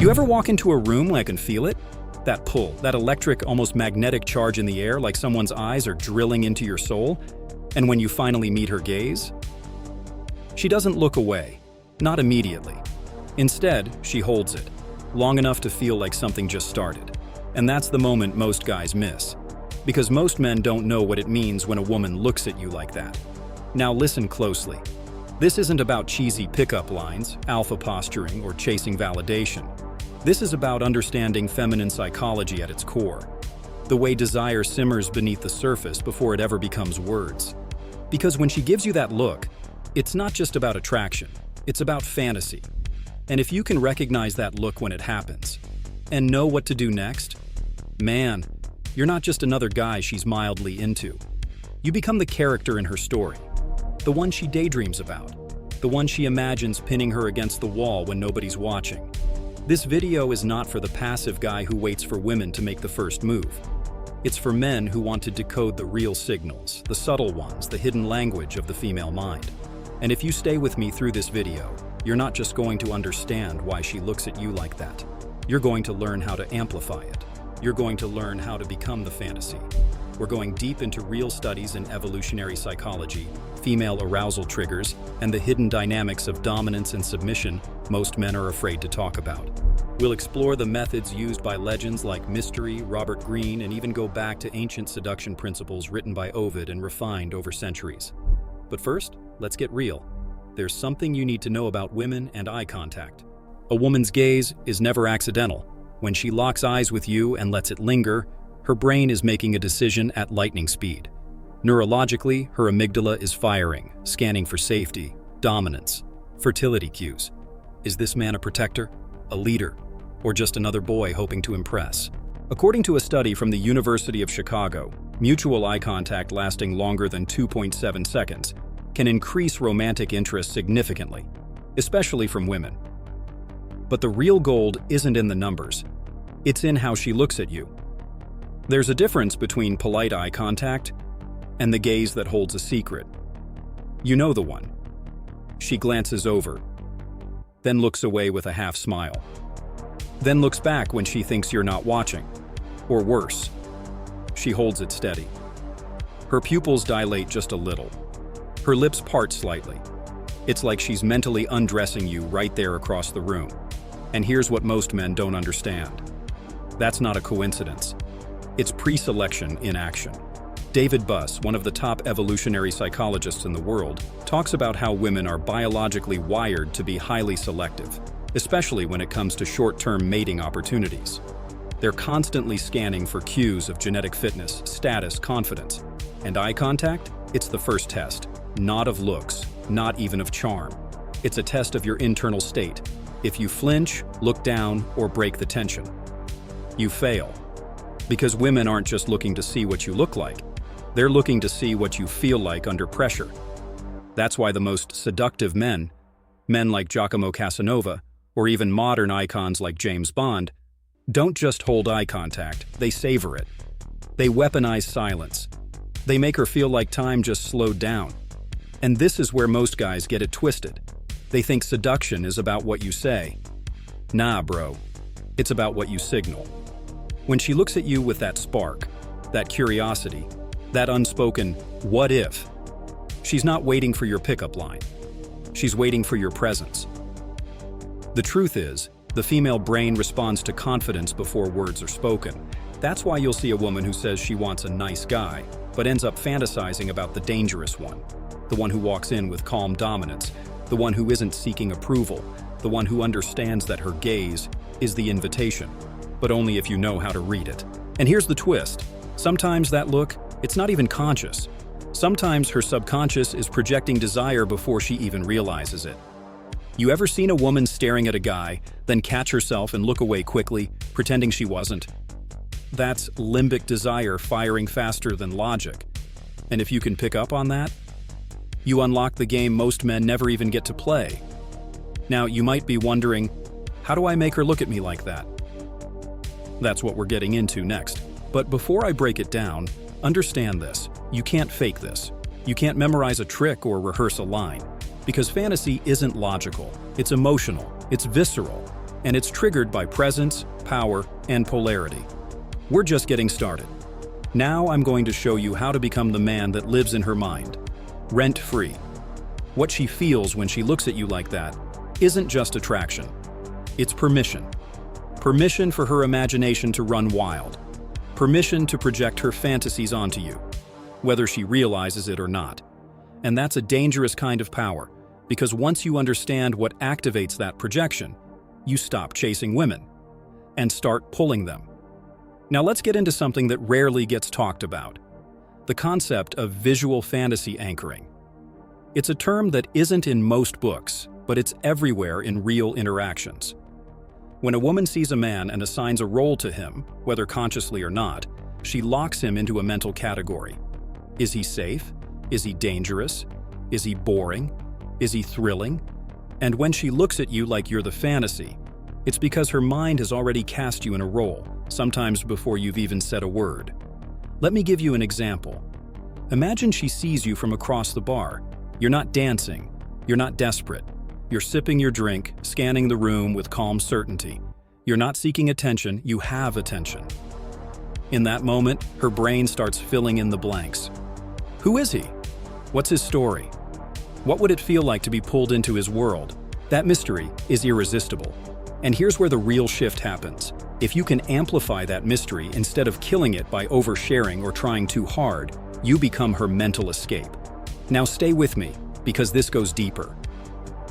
You ever walk into a room and can feel it? That pull, that electric, almost magnetic charge in the air, like someone's eyes are drilling into your soul? And when you finally meet her gaze? She doesn't look away, not immediately. Instead, she holds it, long enough to feel like something just started. And that's the moment most guys miss. Because most men don't know what it means when a woman looks at you like that. Now listen closely. This isn't about cheesy pickup lines, alpha posturing, or chasing validation. This is about understanding feminine psychology at its core. The way desire simmers beneath the surface before it ever becomes words. Because when she gives you that look, it's not just about attraction, it's about fantasy. And if you can recognize that look when it happens, and know what to do next, man, you're not just another guy she's mildly into. You become the character in her story, the one she daydreams about, the one she imagines pinning her against the wall when nobody's watching. This video is not for the passive guy who waits for women to make the first move. It's for men who want to decode the real signals, the subtle ones, the hidden language of the female mind. And if you stay with me through this video, you're not just going to understand why she looks at you like that. You're going to learn how to amplify it. You're going to learn how to become the fantasy. We're going deep into real studies in evolutionary psychology, female arousal triggers, and the hidden dynamics of dominance and submission most men are afraid to talk about. We'll explore the methods used by legends like Mystery, Robert Greene, and even go back to ancient seduction principles written by Ovid and refined over centuries. But first, let's get real. There's something you need to know about women and eye contact. A woman's gaze is never accidental. When she locks eyes with you and lets it linger, her brain is making a decision at lightning speed. Neurologically, her amygdala is firing, scanning for safety, dominance, fertility cues. Is this man a protector, a leader, or just another boy hoping to impress? According to a study from the University of Chicago, mutual eye contact lasting longer than 2.7 seconds can increase romantic interest significantly, especially from women. But the real gold isn't in the numbers. It's in how she looks at you. There's a difference between polite eye contact and the gaze that holds a secret. You know the one. She glances over, then looks away with a half smile. Then looks back when she thinks you're not watching. Or worse, she holds it steady. Her pupils dilate just a little. Her lips part slightly. It's like she's mentally undressing you right there across the room. And here's what most men don't understand. That's not a coincidence. It's pre-selection in action. David Buss, one of the top evolutionary psychologists in the world, talks about how women are biologically wired to be highly selective, especially when it comes to short-term mating opportunities. They're constantly scanning for cues of genetic fitness, status, confidence. And eye contact? It's the first test. Not of looks, not even of charm. It's a test of your internal state. If you flinch, look down, or break the tension, you fail. Because women aren't just looking to see what you look like. They're looking to see what you feel like under pressure. That's why the most seductive men like Giacomo Casanova, or even modern icons like James Bond, don't just hold eye contact, they savor it. They weaponize silence. They make her feel like time just slowed down. And this is where most guys get it twisted. They think seduction is about what you say. Nah, bro. It's about what you signal. When she looks at you with that spark, that curiosity, that unspoken "what if?" she's not waiting for your pickup line. She's waiting for your presence. The truth is, the female brain responds to confidence before words are spoken. That's why you'll see a woman who says she wants a nice guy, but ends up fantasizing about the dangerous one. The one who walks in with calm dominance, the one who isn't seeking approval, the one who understands that her gaze is the invitation, but only if you know how to read it. And here's the twist. Sometimes that look, it's not even conscious. Sometimes her subconscious is projecting desire before she even realizes it. You ever seen a woman staring at a guy, then catch herself and look away quickly, pretending she wasn't? That's limbic desire firing faster than logic. And if you can pick up on that, you unlock the game most men never even get to play. Now, you might be wondering, how do I make her look at me like that? That's what we're getting into next. But before I break it down, understand this. You can't fake this. You can't memorize a trick or rehearse a line. Because fantasy isn't logical. It's emotional. It's visceral. and it's triggered by presence, power, and polarity. We're just getting started. Now I'm going to show you how to become the man that lives in her mind, rent-free. What she feels when she looks at you like that isn't just attraction. It's permission. Permission for her imagination to run wild. Permission to project her fantasies onto you, whether she realizes it or not. And that's a dangerous kind of power, because once you understand what activates that projection, you stop chasing women and start pulling them. Now let's get into something that rarely gets talked about: the concept of visual fantasy anchoring. It's a term that isn't in most books, but it's everywhere in real interactions. When a woman sees a man and assigns a role to him, whether consciously or not, she locks him into a mental category. Is he safe? Is he dangerous? Is he boring? Is he thrilling? And when she looks at you like you're the fantasy, it's because her mind has already cast you in a role, sometimes before you've even said a word. Let me give you an example. Imagine she sees you from across the bar. You're not dancing. You're not desperate. You're sipping your drink, scanning the room with calm certainty. You're not seeking attention, you have attention. In that moment, her brain starts filling in the blanks. Who is he? What's his story? What would it feel like to be pulled into his world? That mystery is irresistible. And here's where the real shift happens. If you can amplify that mystery instead of killing it by oversharing or trying too hard, you become her mental escape. Now stay with me, because this goes deeper.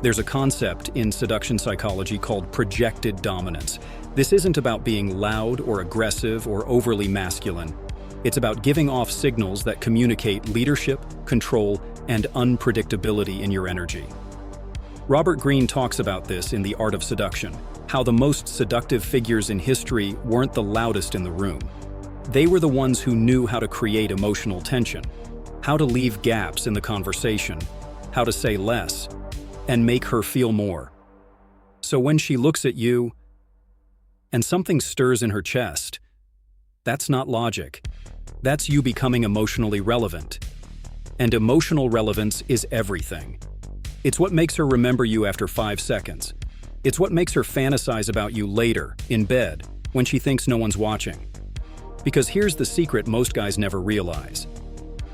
There's a concept in seduction psychology called projected dominance. This isn't about being loud or aggressive or overly masculine. It's about giving off signals that communicate leadership, control, and unpredictability in your energy. Robert Greene talks about this in The Art of Seduction, how the most seductive figures in history weren't the loudest in the room. They were the ones who knew how to create emotional tension, how to leave gaps in the conversation, how to say less, and make her feel more. So when she looks at you and something stirs in her chest, that's not logic. That's you becoming emotionally relevant. And emotional relevance is everything. It's what makes her remember you after 5 seconds. It's what makes her fantasize about you later, in bed, when she thinks no one's watching. Because here's the secret most guys never realize.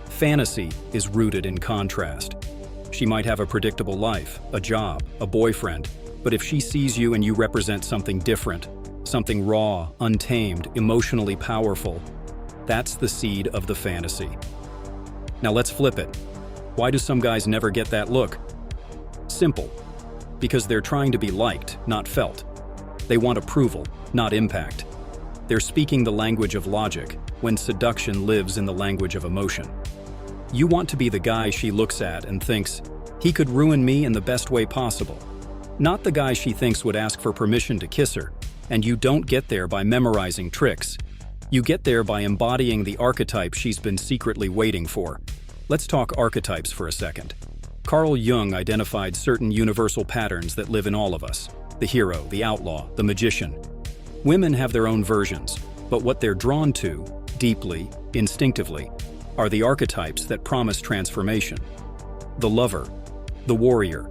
Fantasy is rooted in contrast. She might have a predictable life, a job, a boyfriend, but if she sees you and you represent something different, something raw, untamed, emotionally powerful, that's the seed of the fantasy. Now let's flip it. Why do some guys never get that look? Simple. Because they're trying to be liked, not felt. They want approval, not impact. They're speaking the language of logic, when seduction lives in the language of emotion. You want to be the guy she looks at and thinks, he could ruin me in the best way possible. Not the guy she thinks would ask for permission to kiss her. And you don't get there by memorizing tricks. You get there by embodying the archetype she's been secretly waiting for. Let's talk archetypes for a second. Carl Jung identified certain universal patterns that live in all of us: the hero, the outlaw, the magician. Women have their own versions, but what they're drawn to, deeply, instinctively, are the archetypes that promise transformation. The lover, the warrior,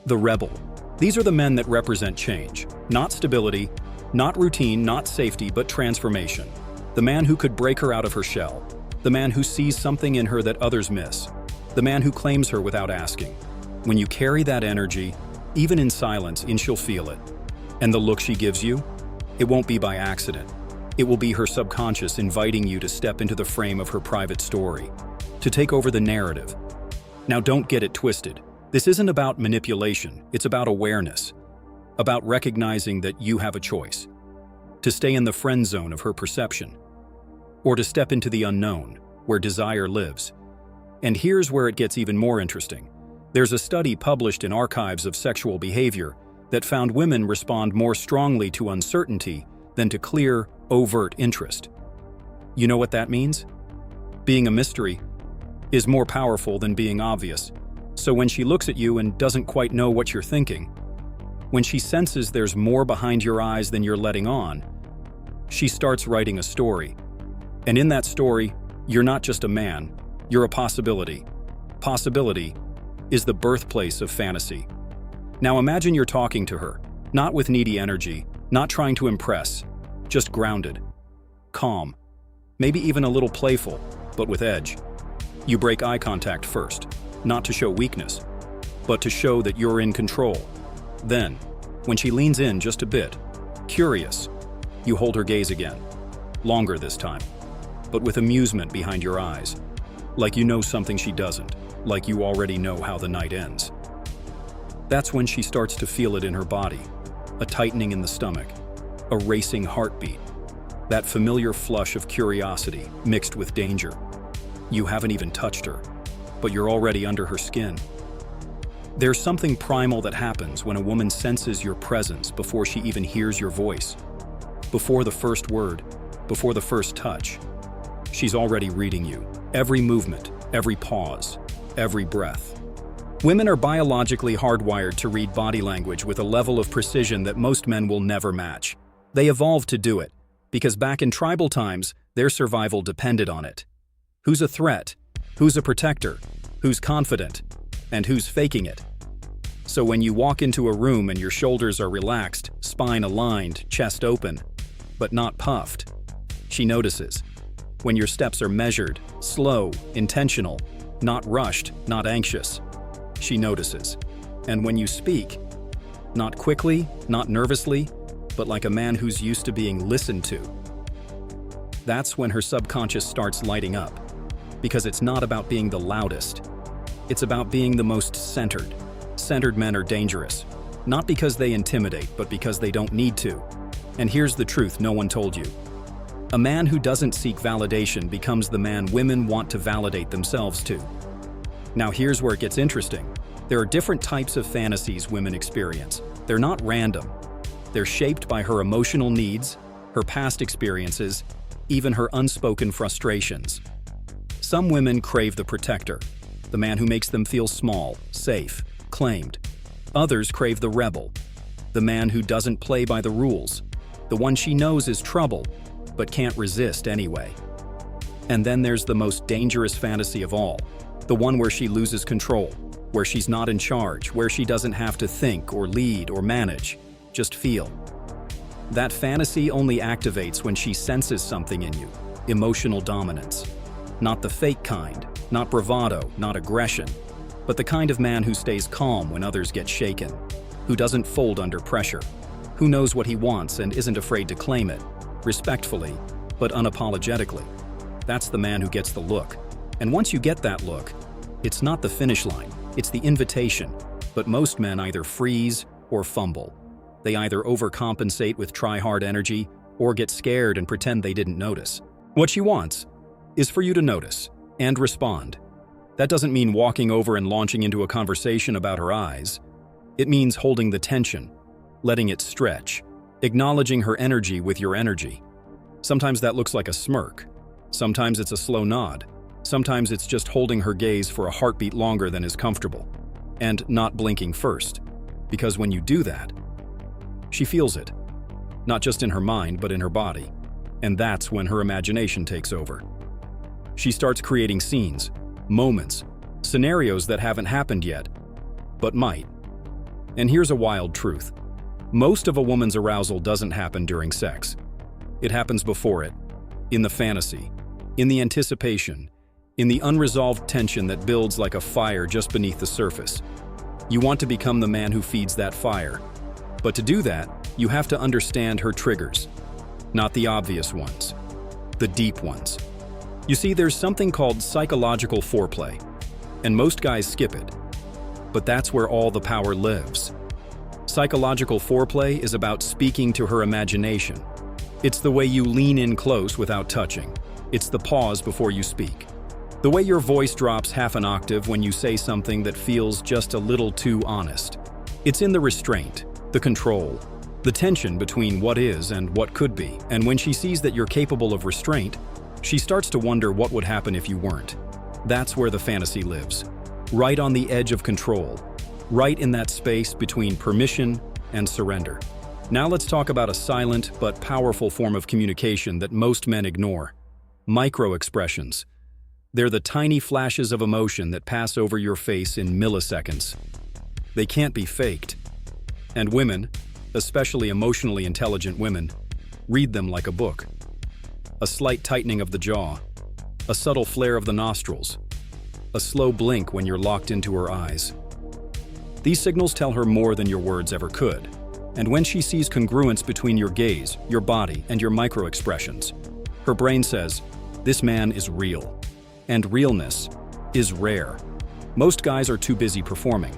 the rebel. These are the men that represent change, not stability, not routine, not safety, but transformation. The man who could break her out of her shell. The man who sees something in her that others miss. The man who claims her without asking. When you carry that energy, even in silence, and she'll feel it. And the look she gives you, it won't be by accident. It will be her subconscious inviting you to step into the frame of her private story, to take over the narrative. Now don't get it twisted. This isn't about manipulation, it's about awareness. About recognizing that you have a choice. To stay in the friend zone of her perception. Or to step into the unknown, where desire lives. And here's where it gets even more interesting. There's a study published in Archives of Sexual Behavior that found women respond more strongly to uncertainty than to clear, overt interest. You know what that means? Being a mystery is more powerful than being obvious. So when she looks at you and doesn't quite know what you're thinking, when she senses there's more behind your eyes than you're letting on, she starts writing a story. And in that story, you're not just a man, you're a possibility. Possibility is the birthplace of fantasy. Now imagine you're talking to her, Not with needy energy, not trying to impress, just grounded, calm, maybe even a little playful, but with edge. You break eye contact first, not to show weakness, but to show that you're in control. Then, when she leans in just a bit, curious, you hold her gaze again, longer this time, but with amusement behind your eyes, like you know something she doesn't, like you already know how the night ends. That's when she starts to feel it in her body, a tightening in the stomach, a racing heartbeat, that familiar flush of curiosity mixed with danger. You haven't even touched her, but you're already under her skin. There's something primal that happens when a woman senses your presence before she even hears your voice. Before the first word, before the first touch, she's already reading you. Every movement, every pause, every breath. Women are biologically hardwired to read body language with a level of precision that most men will never match. They evolved to do it, because back in tribal times, their survival depended on it. Who's a threat? Who's a protector? Who's confident? And who's faking it? So when you walk into a room and your shoulders are relaxed, spine aligned, chest open, but not puffed, she notices. When your steps are measured, slow, intentional, not rushed, not anxious, she notices. And when you speak, not quickly, not nervously, but like a man who's used to being listened to, that's when her subconscious starts lighting up. Because it's not about being the loudest. It's about being the most centered. Centered men are dangerous. Not because they intimidate, but because they don't need to. And here's the truth no one told you. A man who doesn't seek validation becomes the man women want to validate themselves to. Now here's where it gets interesting. There are different types of fantasies women experience. They're not random. They're shaped by her emotional needs, her past experiences, even her unspoken frustrations. Some women crave the protector, the man who makes them feel small, safe, claimed. Others crave the rebel, the man who doesn't play by the rules, the one she knows is trouble, but can't resist anyway. And then there's the most dangerous fantasy of all, the one where she loses control, where she's not in charge, where she doesn't have to think or lead or manage, just feel. That fantasy only activates when she senses something in you, emotional dominance. Not the fake kind, not bravado, not aggression, but the kind of man who stays calm when others get shaken, who doesn't fold under pressure, who knows what he wants and isn't afraid to claim it, respectfully, but unapologetically. That's the man who gets the look. And once you get that look, it's not the finish line, it's the invitation. But most men either freeze or fumble. They either overcompensate with try-hard energy or get scared and pretend they didn't notice. What she wants is for you to notice and respond. That doesn't mean walking over and launching into a conversation about her eyes. It means holding the tension, letting it stretch, acknowledging her energy with your energy. Sometimes that looks like a smirk. Sometimes it's a slow nod. Sometimes it's just holding her gaze for a heartbeat longer than is comfortable, and not blinking first. Because when you do that, she feels it, not just in her mind, but in her body. And that's when her imagination takes over. She starts creating scenes, moments, scenarios that haven't happened yet, but might. And here's a wild truth. Most of a woman's arousal doesn't happen during sex. It happens before it, in the fantasy, in the anticipation, in the unresolved tension that builds like a fire just beneath the surface. You want to become the man who feeds that fire. But to do that, you have to understand her triggers. Not the obvious ones, the deep ones. You see, there's something called psychological foreplay, and most guys skip it. But that's where all the power lives. Psychological foreplay is about speaking to her imagination. It's the way you lean in close without touching. It's the pause before you speak. The way your voice drops half an octave when you say something that feels just a little too honest. It's in the restraint, the control, the tension between what is and what could be. And when she sees that you're capable of restraint, she starts to wonder what would happen if you weren't. That's where the fantasy lives. Right on the edge of control. Right in that space between permission and surrender. Now let's talk about a silent but powerful form of communication that most men ignore. Micro-expressions. They're the tiny flashes of emotion that pass over your face in milliseconds. They can't be faked. And women, especially emotionally intelligent women, read them like a book. A slight tightening of the jaw, a subtle flare of the nostrils, a slow blink when you're locked into her eyes. These signals tell her more than your words ever could. And when she sees congruence between your gaze, your body, and your micro-expressions, her brain says, this man is real. And realness is rare. Most guys are too busy performing,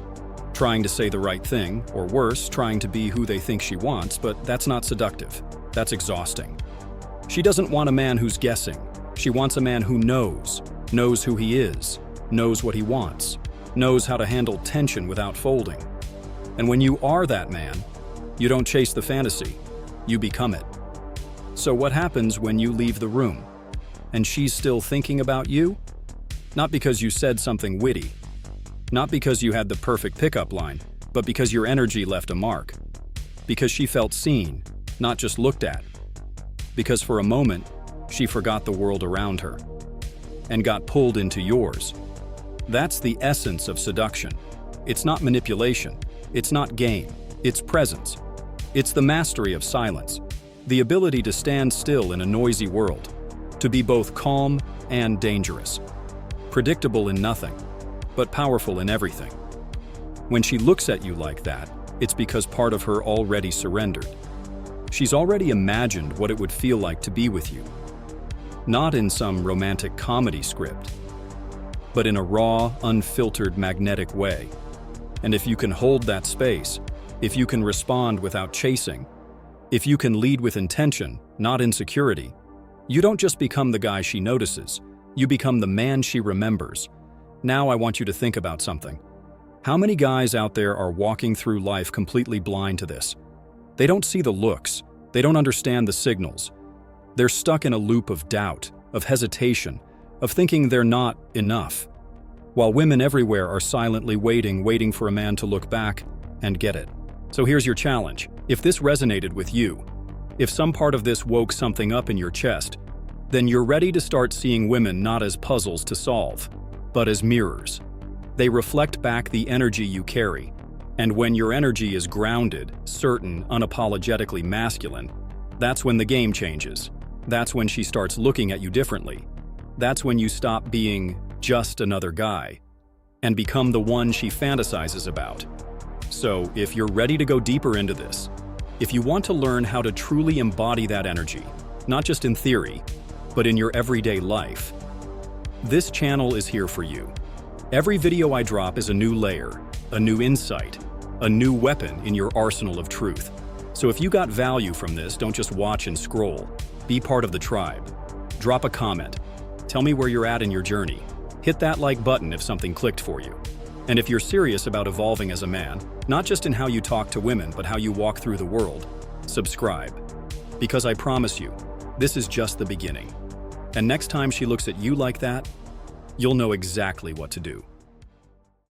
trying to say the right thing, or worse, trying to be who they think she wants, but that's not seductive. That's exhausting. She doesn't want a man who's guessing. She wants a man who knows who he is, knows what he wants, knows how to handle tension without folding. And when you are that man, you don't chase the fantasy, you become it. So what happens when you leave the room, and she's still thinking about you? Not because you said something witty, not because you had the perfect pickup line, but because your energy left a mark. Because she felt seen, not just looked at. Because for a moment, she forgot the world around her and got pulled into yours. That's the essence of seduction. It's not manipulation. It's not game. It's presence. It's the mastery of silence, the ability to stand still in a noisy world, to be both calm and dangerous, predictable in nothing, but powerful in everything. When she looks at you like that, it's because part of her already surrendered. She's already imagined what it would feel like to be with you, not in some romantic comedy script, but in a raw, unfiltered, magnetic way. And if you can hold that space, if you can respond without chasing, if you can lead with intention, not insecurity, you don't just become the guy she notices, you become the man she remembers. Now I want you to think about something. How many guys out there are walking through life completely blind to this? They don't see the looks, they don't understand the signals. They're stuck in a loop of doubt, of hesitation, of thinking they're not enough, while women everywhere are silently waiting for a man to look back and get it. So here's your challenge. If this resonated with you, if some part of this woke something up in your chest, then you're ready to start seeing women not as puzzles to solve, but as mirrors. They reflect back the energy you carry. And when your energy is grounded, certain, unapologetically masculine, that's when the game changes. That's when she starts looking at you differently. That's when you stop being just another guy and become the one she fantasizes about. So, if you're ready to go deeper into this, if you want to learn how to truly embody that energy, not just in theory, but in your everyday life, this channel is here for you. Every video I drop is a new layer, a new insight, a new weapon in your arsenal of truth. So if you got value from this, don't just watch and scroll. Be part of the tribe. Drop a comment. Tell me where you're at in your journey. Hit that like button if something clicked for you. And if you're serious about evolving as a man, not just in how you talk to women, but how you walk through the world, subscribe. Because I promise you, this is just the beginning. And next time she looks at you like that, you'll know exactly what to do.